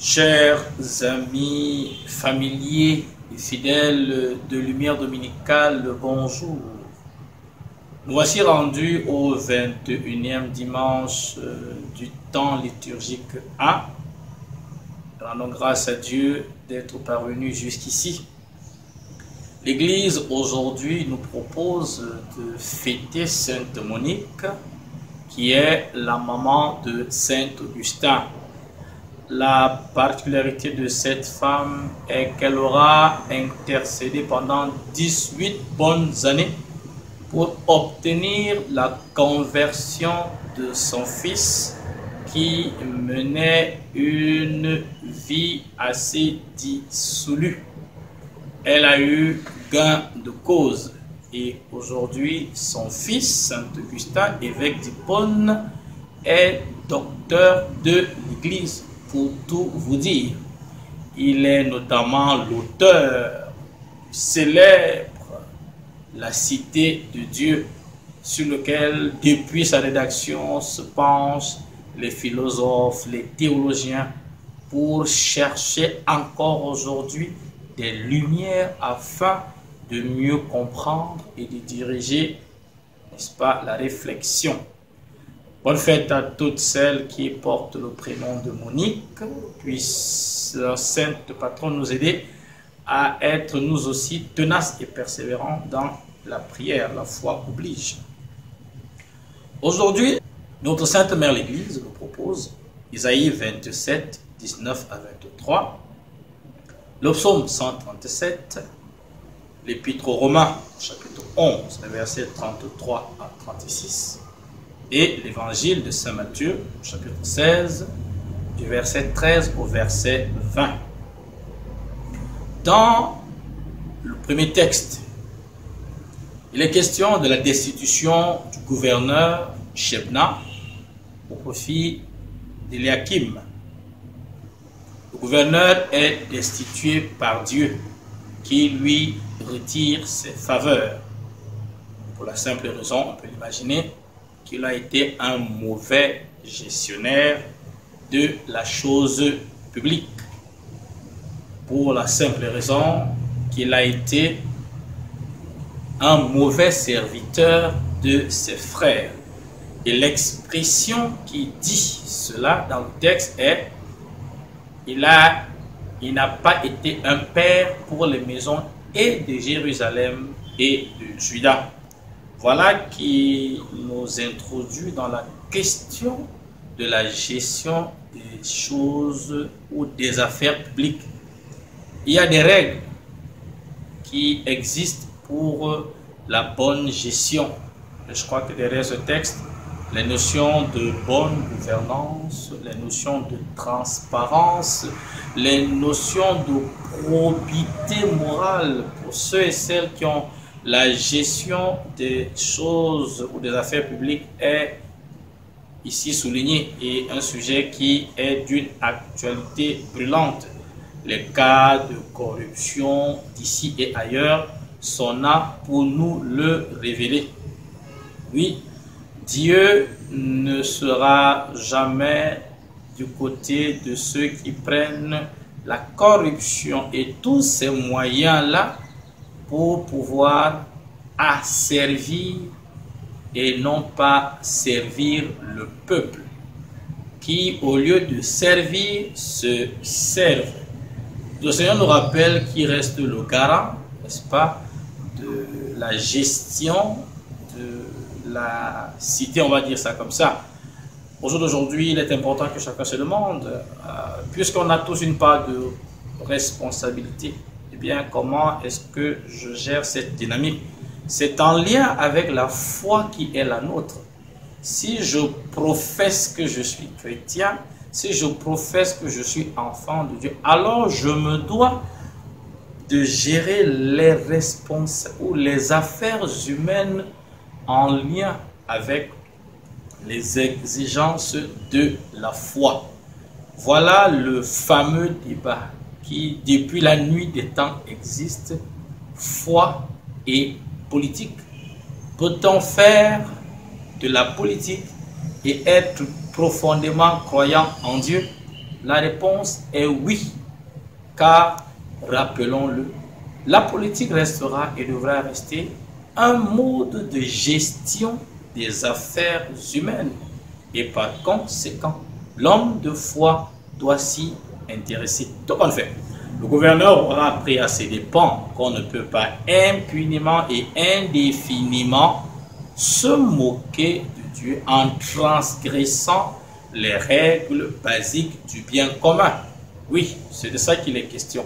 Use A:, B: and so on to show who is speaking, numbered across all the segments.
A: Chers amis familiers et fidèles de Lumière Dominicale, bonjour. Nous voici rendus au 21e dimanche du temps liturgique A. Rendons grâce à Dieu d'être parvenus jusqu'ici. L'Église aujourd'hui nous propose de fêter Sainte Monique, qui est la maman de Saint Augustin. La particularité de cette femme est qu'elle aura intercédé pendant 18 bonnes années pour obtenir la conversion de son fils qui menait une vie assez dissolue. Elle a eu gain de cause et aujourd'hui son fils, Saint Augustin, évêque d'Hippone, est docteur de l'Église. Pour tout vous dire, il est notamment l'auteur célèbre La Cité de Dieu, sur lequel, depuis sa rédaction, se penchent les philosophes, les théologiens, pour chercher encore aujourd'hui des lumières afin de mieux comprendre et de diriger, n'est-ce pas, la réflexion. Bonne fête à toutes celles qui portent le prénom de Monique. Puisse la sainte patronne nous aider à être nous aussi tenaces et persévérants dans la prière. La foi oblige. Aujourd'hui, notre Sainte Mère l'Église nous propose Isaïe 27, 19 à 23, le psaume 137, l'Épître aux Romains, chapitre 11, versets 33 à 36, et l'évangile de Saint Matthieu, chapitre 16, du verset 13 au verset 20. Dans le premier texte, il est question de la destitution du gouverneur Shebna au profit d'Éliakim. Le gouverneur est destitué par Dieu, qui lui retire ses faveurs. Pour la simple raison, on peut l'imaginer, qu'il a été un mauvais gestionnaire de la chose publique. Pour la simple raison qu'il a été un mauvais serviteur de ses frères. Et l'expression qui dit cela dans le texte est il n'a pas été un père pour les maisons et de Jérusalem et de Juda. Voilà qui nous introduit dans la question de la gestion des choses ou des affaires publiques. Il y a des règles qui existent pour la bonne gestion. Je crois que derrière ce texte, les notions de bonne gouvernance, les notions de transparence, les notions de probité morale pour ceux et celles qui ont la gestion des choses ou des affaires publiques est ici soulignée et un sujet qui est d'une actualité brûlante. Les cas de corruption d'ici et ailleurs sont là pour nous le révéler. Oui, Dieu ne sera jamais du côté de ceux qui prennent la corruption et tous ces moyens-là pour pouvoir asservir et non pas servir le peuple, qui au lieu de servir, se servent. Le Seigneur nous rappelle qu'il reste le garant, n'est-ce pas, de la gestion de la cité, on va dire ça comme ça. Au jour d'aujourd'hui, il est important que chacun se demande, puisqu'on a tous une part de responsabilité, eh bien, comment est-ce que je gère cette dynamique? C'est en lien avec la foi qui est la nôtre. Si je professe que je suis chrétien, si je professe que je suis enfant de Dieu, alors je me dois de gérer les responsables ou les affaires humaines en lien avec les exigences de la foi. Voilà le fameux débat qui, depuis la nuit des temps, existe, foi et politique. Peut-on faire de la politique et être profondément croyant en Dieu? La réponse est oui, car, rappelons-le, la politique restera et devra rester un mode de gestion des affaires humaines. Et par conséquent, l'homme de foi doit s'y intéresser. Donc en fait, le gouverneur aura appris à ses dépens qu'on ne peut pas impunément et indéfiniment se moquer de Dieu en transgressant les règles basiques du bien commun. Oui, c'est de ça qu'il est question.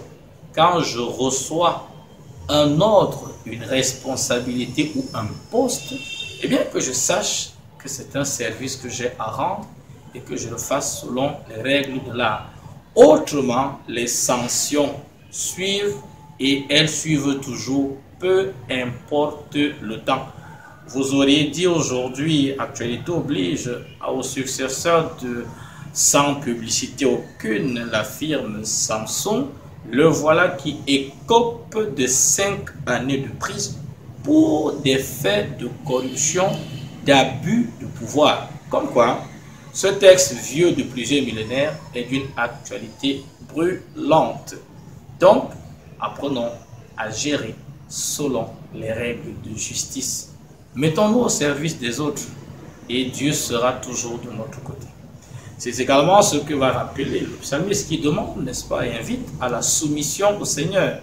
A: Quand je reçois un ordre, une responsabilité ou un poste, eh bien que je sache que c'est un service que j'ai à rendre et que je le fasse selon les règles de l'art. Autrement, les sanctions suivent et elles suivent toujours, peu importe le temps. Vous auriez dit aujourd'hui, actualité oblige, aux successeurs de sans publicité aucune, la firme Samsung, le voilà qui écope de 5 années de prison pour des faits de corruption, d'abus de pouvoir. Comme quoi, ce texte vieux de plusieurs millénaires est d'une actualité brûlante. Donc, apprenons à gérer selon les règles de justice. Mettons-nous au service des autres et Dieu sera toujours de notre côté. C'est également ce que va rappeler le psalmiste qui demande, n'est-ce pas, et invite à la soumission au Seigneur.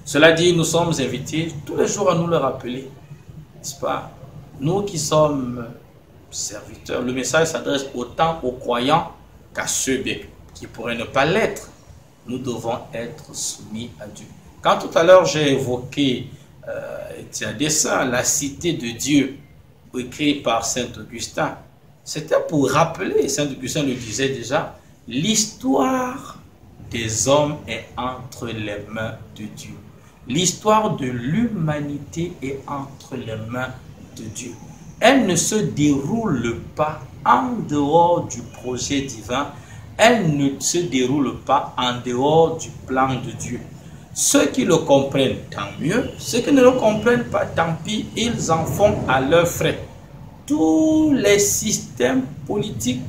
A: Cela dit, nous sommes invités tous les jours à nous le rappeler, n'est-ce pas? Nous qui sommes serviteurs, le message s'adresse autant aux croyants qu'à ceux qui pourraient ne pas l'être. Nous devons être soumis à Dieu. Quand tout à l'heure j'ai évoqué à dessein la cité de Dieu écrite par Saint Augustin, c'était pour rappeler, Saint Augustin le disait déjà, l'histoire des hommes est entre les mains de Dieu. L'histoire de l'humanité est entre les mains de Dieu. Elle ne se déroule pas en dehors du projet divin. Elle ne se déroule pas en dehors du plan de Dieu. Ceux qui le comprennent, tant mieux. Ceux qui ne le comprennent pas, tant pis, ils en font à leurs frais. Tous les systèmes politiques,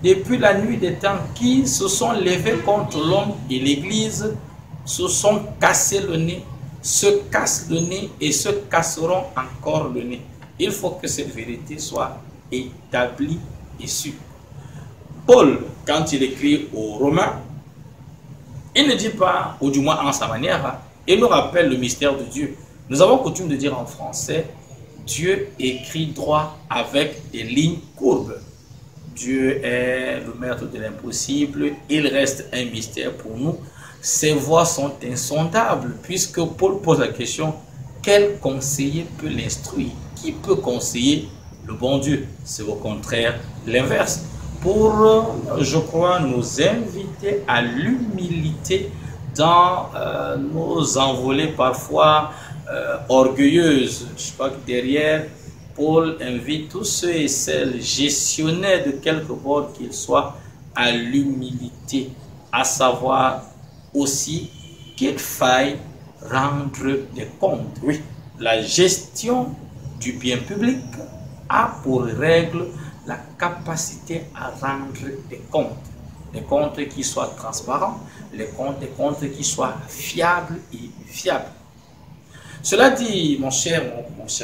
A: depuis la nuit des temps, qui se sont levés contre l'homme et l'Église, se sont cassés le nez, se cassent le nez et se casseront encore le nez. Il faut que cette vérité soit établie et sûre. Paul, quand il écrit aux Romains, il ne dit pas, ou du moins en sa manière, il nous rappelle le mystère de Dieu. Nous avons coutume de dire en français, Dieu écrit droit avec des lignes courbes. Dieu est le maître de l'impossible, il reste un mystère pour nous. Ses voies sont insondables, puisque Paul pose la question, quel conseiller peut l'instruire? Qui peut conseiller le bon Dieu? C'est au contraire l'inverse. Pour, je crois, nous inviter à l'humilité dans nos envolées parfois orgueilleuses. Je crois que derrière, Paul invite tous ceux et celles gestionnaires de quelque bord qu'ils soient à l'humilité, à savoir aussi qu'il faille rendre des comptes. Oui, la gestion du bien public a pour règle la capacité à rendre des comptes qui soient transparents, des comptes qui soient fiables et fiables. Cela dit, mon cher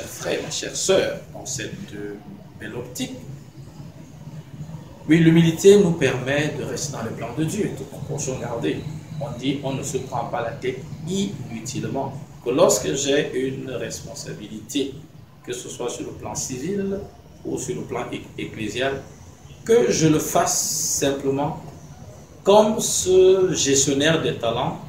A: frère, ma chère sœur, dans cette belle optique, oui, l'humilité nous permet de rester dans le plan de Dieu, toute proportion gardée. On dit, on ne se prend pas la tête inutilement. Que lorsque j'ai une responsabilité, que ce soit sur le plan civil ou sur le plan ecclésial, que je le fasse simplement comme ce gestionnaire des talents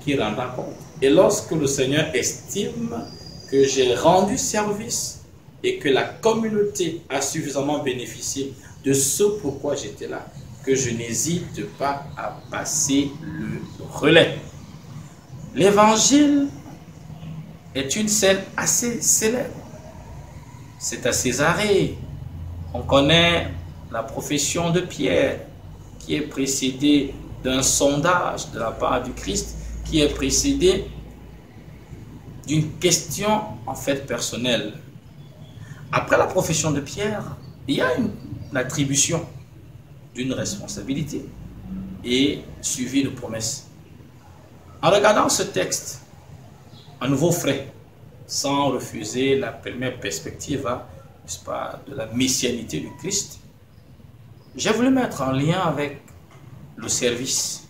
A: qui rendra compte. Et lorsque le Seigneur estime que j'ai rendu service et que la communauté a suffisamment bénéficié de ce pourquoi j'étais là, que je n'hésite pas à passer le relais. L'évangile est une scène assez célèbre. C'est à Césarée. On connaît la profession de Pierre qui est précédée d'un sondage de la part du Christ, qui est précédée d'une question en fait personnelle. Après la profession de Pierre, il y a une attribution. d'une responsabilité et suivi de promesses. En regardant ce texte, à nouveau frais, sans refuser la première perspective, n'est-ce pas, de la messianité du Christ, j'ai voulu mettre en lien avec le service.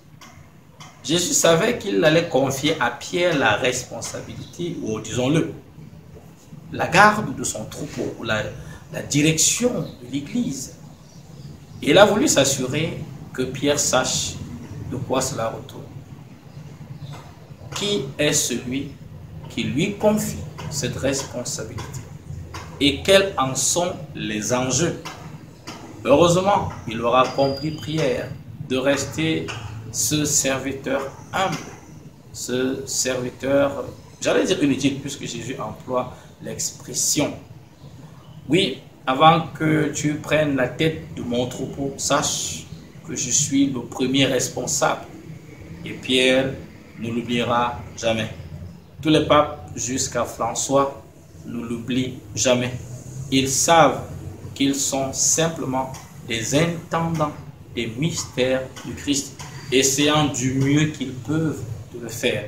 A: Jésus savait qu'il allait confier à Pierre la responsabilité, ou disons-le, la garde de son troupeau, ou la direction de l'Église. Et il a voulu s'assurer que Pierre sache de quoi cela retourne. Qui est celui qui lui confie cette responsabilité? Et quels en sont les enjeux? Heureusement, il aura compris prière de rester ce serviteur humble, ce serviteur, j'allais dire inutile, puisque Jésus emploie l'expression. Oui, avant que tu prennes la tête de mon troupeau, sache que je suis le premier responsable. Et Pierre ne l'oubliera jamais. Tous les papes jusqu'à François ne l'oublient jamais. Ils savent qu'ils sont simplement des intendants des mystères du Christ, essayant du mieux qu'ils peuvent de le faire.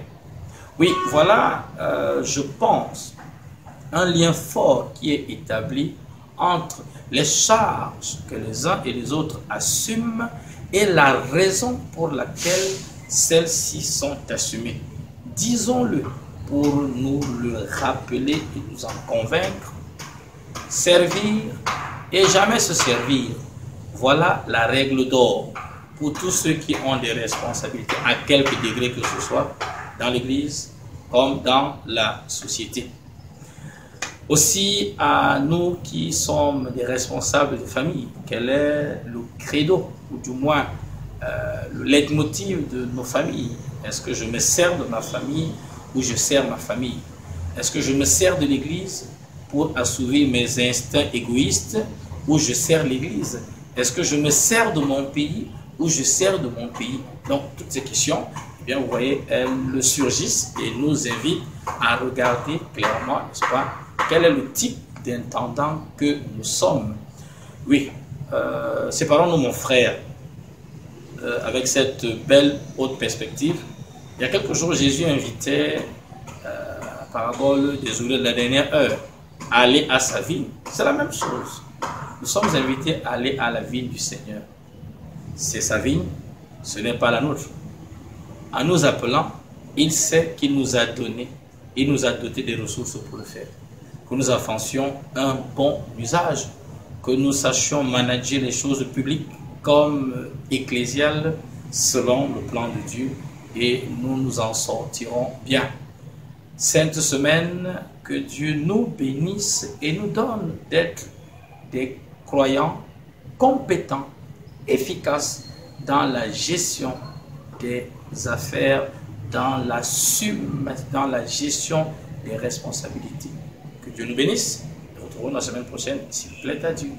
A: Oui, voilà, je pense, un lien fort qui est établi entre les charges que les uns et les autres assument et la raison pour laquelle celles-ci sont assumées. Disons-le pour nous le rappeler et nous en convaincre. Servir et jamais se servir. Voilà la règle d'or pour tous ceux qui ont des responsabilités, à quelque degré que ce soit, dans l'Église comme dans la société. Aussi à nous qui sommes des responsables de famille, quel est le credo, ou du moins le leitmotiv de nos familles? Est-ce que je me sers de ma famille ou je sers ma famille? Est-ce que je me sers de l'Église pour assouvir mes instincts égoïstes ou je sers l'Église? Est-ce que je me sers de mon pays ou je sers de mon pays? Donc toutes ces questions, eh bien, vous voyez, elles surgissent et nous invitent à regarder clairement, n'est-ce pas, quel est le type d'intendant que nous sommes. Oui, séparons-nous, mon frère, avec cette belle haute perspective. Il y a quelques jours, Jésus invitait, la parabole des ouvriers de la dernière heure, à aller à sa vigne. C'est la même chose. Nous sommes invités à aller à la vigne du Seigneur. C'est sa vigne, ce n'est pas la nôtre. En nous appelant, il sait qu'il nous a donné, il nous a doté des ressources pour le faire. Que nous en fassions un bon usage, que nous sachions manager les choses publiques comme ecclésiales selon le plan de Dieu et nous nous en sortirons bien. Sainte semaine, que Dieu nous bénisse et nous donne d'être des croyants compétents, efficaces dans la gestion des affaires, dans la gestion des responsabilités. Que Dieu nous bénisse. Nous retrouvons la semaine prochaine, s'il plaît à Dieu.